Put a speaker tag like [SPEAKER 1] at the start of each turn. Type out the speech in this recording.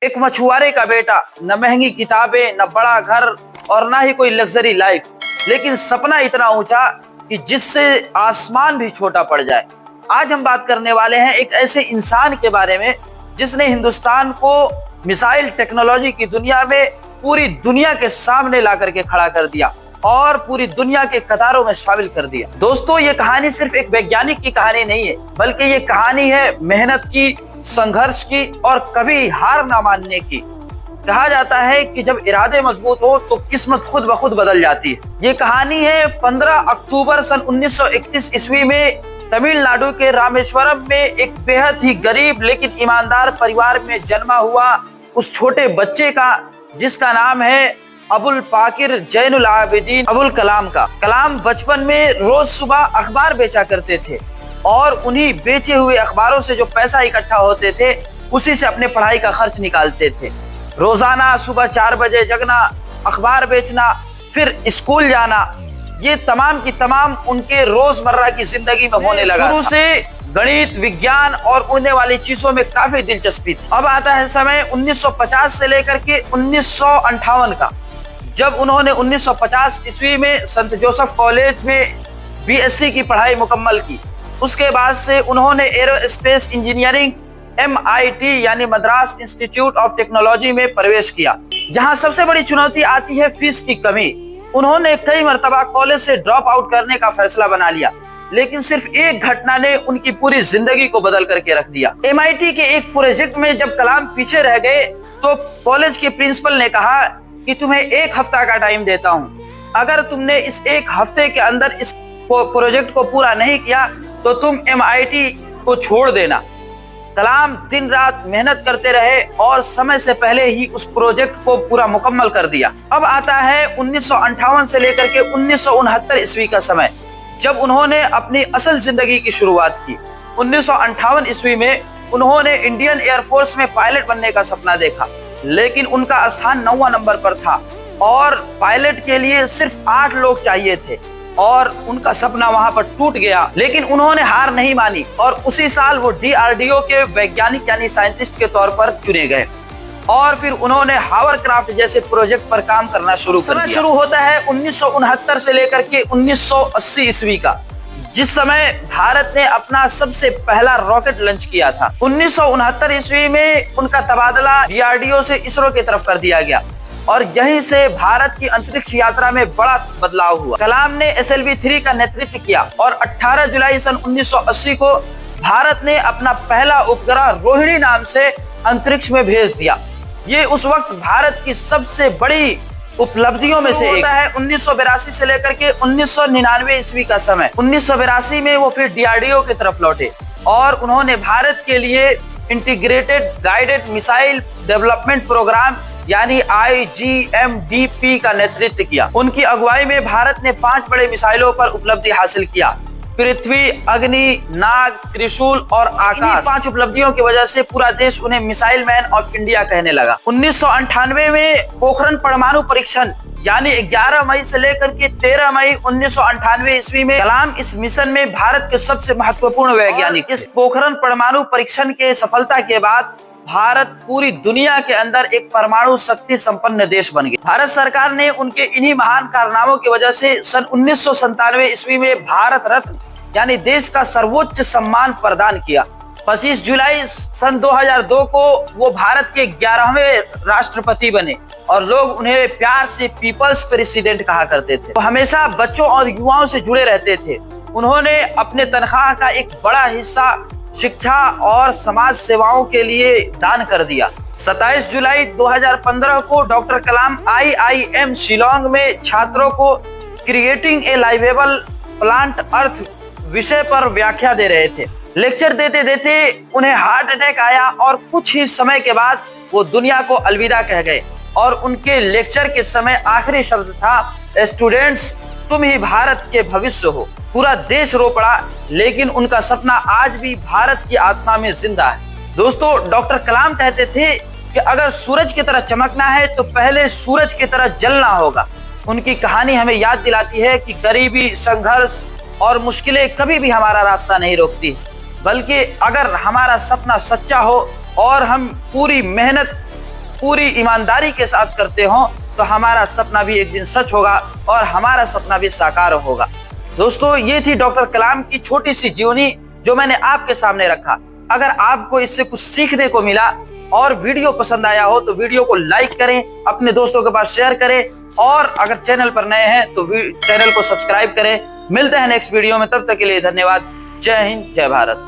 [SPEAKER 1] एक मछुआरे का बेटा, न महंगी किताबें, न बड़ा घर और ना ही कोई लग्जरी लाइफ, लेकिन सपना इतना ऊंचा कि जिससे आसमान भी छोटा पड़ जाए। आज हम बात करने वाले हैं एक ऐसे इंसान के बारे में जिसने हिंदुस्तान को मिसाइल टेक्नोलॉजी की दुनिया में पूरी दुनिया के सामने ला करके खड़ा कर दिया और पूरी दुनिया के कतारों में शामिल कर दिया। दोस्तों, ये कहानी सिर्फ एक वैज्ञानिक की कहानी नहीं है, बल्कि ये कहानी है मेहनत की, संघर्ष की और कभी हार ना मानने की। कहा जाता है कि जब इरादे मजबूत हो तो किस्मत खुद ब खुद बदल जाती है। ये कहानी है 15 अक्टूबर सन 1931 ईस्वी में तमिलनाडु के रामेश्वरम में एक बेहद ही गरीब लेकिन ईमानदार परिवार में जन्मा हुआ उस छोटे बच्चे का, जिसका नाम है अबुल पाकिर जैनुल आबिदीन अबुल कलाम का। कलाम बचपन में रोज सुबह अखबार बेचा करते थे और उन्हीं बेचे हुए अखबारों से जो पैसा इकट्ठा होते थे उसी से अपने पढ़ाई का खर्च निकालते थे। रोजाना सुबह 4 बजे जगना, अखबार बेचना, फिर स्कूल जाना, ये तमाम की तमाम उनके रोजमर्रा की जिंदगी में होने लगा। शुरू से गणित, विज्ञान और उड़ने वाली चीजों में काफी दिलचस्पी थी। अब आता है समय 1950 से लेकर के 1958 का, जब उन्होंने 1950 ईस्वी में संत जोसेफ कॉलेज में बीएससी की पढ़ाई मुकम्मल की। उसके बाद से उन्होंने एरोस्पेस इंजीनियरिंग MIT यानी मद्रास इंस्टीट्यूट ऑफ टेक्नोलॉजी में प्रवेश किया, जहां सबसे बड़ी चुनौती आती है फीस की कमी। उन्होंने कई मर्तबा कॉलेज से ड्रॉप आउट करने का फैसला बना लिया, लेकिन सिर्फ एक घटना ने उनकी पूरी जिंदगी को बदल करके रख दिया। MIT के एक प्रोजेक्ट में जब कलाम पीछे रह गए तो कॉलेज के प्रिंसिपल ने कहा कि तुम्हें 1 हफ्ता का टाइम देता हूँ, अगर तुमने इस 1 हफ्ते के अंदर इस प्रोजेक्ट को पूरा नहीं किया तो तुम MIT को छोड़ देना। कलाम दिन रात मेहनत करते रहे और समय से पहले ही उस प्रोजेक्ट को पूरा मुकम्मल कर दिया। अब आता है 1958 से लेकर के 1969 ईस्वी का समय, जब उन्होंने अपनी असल जिंदगी की शुरुआत की। 1958 ईस्वी में उन्होंने इंडियन एयरफोर्स में पायलट बनने का सपना देखा, लेकिन उनका स्थान 9वां नंबर पर था और पायलट के लिए सिर्फ 8 लोग चाहिए थे और उनका सपना वहां पर टूट गया। लेकिन उन्होंने हार नहीं मानी और उसी साल वो DRDO के वैज्ञानिक यानी साइंटिस्ट के तौर पर चुने गए और फिर उन्होंने हावरक्राफ्ट जैसे प्रोजेक्ट पर काम करना शुरू कर दिया। शुरू होता है 1969 से लेकर के 1980 ईस्वी का, जिस समय भारत ने अपना सबसे पहला रॉकेट लॉन्च किया था। 1969 ईस्वी में उनका तबादला DRDO से इसरो की तरफ कर दिया गया और यहीं से भारत की अंतरिक्ष यात्रा में बड़ा बदलाव हुआ। कलाम ने SLV-3 का नेतृत्व किया और 18 जुलाई सन 1980 को भारत ने अपना पहला उपग्रह रोहिणी नाम से अंतरिक्ष में भेज दिया। ये उस वक्त भारत की सबसे बड़ी उपलब्धियों में से एक है। 1982 से लेकर के 1999 ईस्वी का समय। 1982 में वो फिर DRDO की तरफ लौटे और उन्होंने भारत के लिए integrated guided missile development programme यानी IGMDP का नेतृत्व किया। उनकी अगुवाई में भारत ने 5 बड़े मिसाइलों पर उपलब्धि हासिल किया: पृथ्वी, अग्नि, नाग, त्रिशूल और आकाश। 5 उपलब्धियों की वजह से पूरा देश उन्हें मिसाइल मैन ऑफ इंडिया कहने लगा। 1998 में पोखरण परमाणु परीक्षण यानी 11 मई से लेकर के 13 मई 1998 ईस्वी में कलाम इस मिशन में भारत के सबसे महत्वपूर्ण वैज्ञानिक। इस पोखरण परमाणु परीक्षण के सफलता के बाद भारत पूरी दुनिया के अंदर एक परमाणु शक्ति संपन्न देश बन गया। भारत सरकार ने उनके इन्हीं महान कारनामों की वजह से सन 1997 ईस्वी में भारत रत्न यानी देश का सर्वोच्च सम्मान प्रदान किया। 25 जुलाई सन 2002 को वो भारत के 11वें राष्ट्रपति बने और लोग उन्हें प्यार से पीपल्स प्रेसिडेंट कहा करते थे। वो हमेशा बच्चों और युवाओं से जुड़े रहते थे। उन्होंने अपने तनख्वाह का एक बड़ा हिस्सा शिक्षा और समाज सेवाओं के लिए दान कर दिया। 27 जुलाई 2015 को डॉक्टर कलाम IIM शिलोंग में छात्रों को क्रिएटिंग ए लाइवेबल प्लांट अर्थ विषय पर व्याख्या दे रहे थे। लेक्चर देते देते उन्हें हार्ट अटैक आया और कुछ ही समय के बाद वो दुनिया को अलविदा कह गए और उनके लेक्चर के समय आखिरी शब्द था, स्टूडेंट्स, तुम ही भारत के भविष्य हो। पूरा देश रो पड़ा, लेकिन उनका सपना आज भी भारत की आत्मा में जिंदा है। दोस्तों, डॉक्टर कलाम कहते थे कि अगर सूरज की तरह चमकना है तो पहले सूरज की तरह जलना होगा। उनकी कहानी हमें याद दिलाती है कि गरीबी, संघर्ष और मुश्किलें कभी भी हमारा रास्ता नहीं रोकती, बल्कि अगर हमारा सपना सच्चा हो और हम पूरी मेहनत पूरी ईमानदारी के साथ करते हो तो हमारा सपना भी एक दिन सच होगा और हमारा सपना भी साकार होगा। दोस्तों, ये थी डॉक्टर कलाम की छोटी सी जीवनी जो मैंने आपके सामने रखा। अगर आपको इससे कुछ सीखने को मिला और वीडियो पसंद आया हो तो वीडियो को लाइक करें, अपने दोस्तों के पास शेयर करें और अगर चैनल पर नए हैं तो चैनल को सब्सक्राइब करें। मिलते हैं नेक्स्ट वीडियो में, तब तक के लिए धन्यवाद। जय हिंद, जय भारत।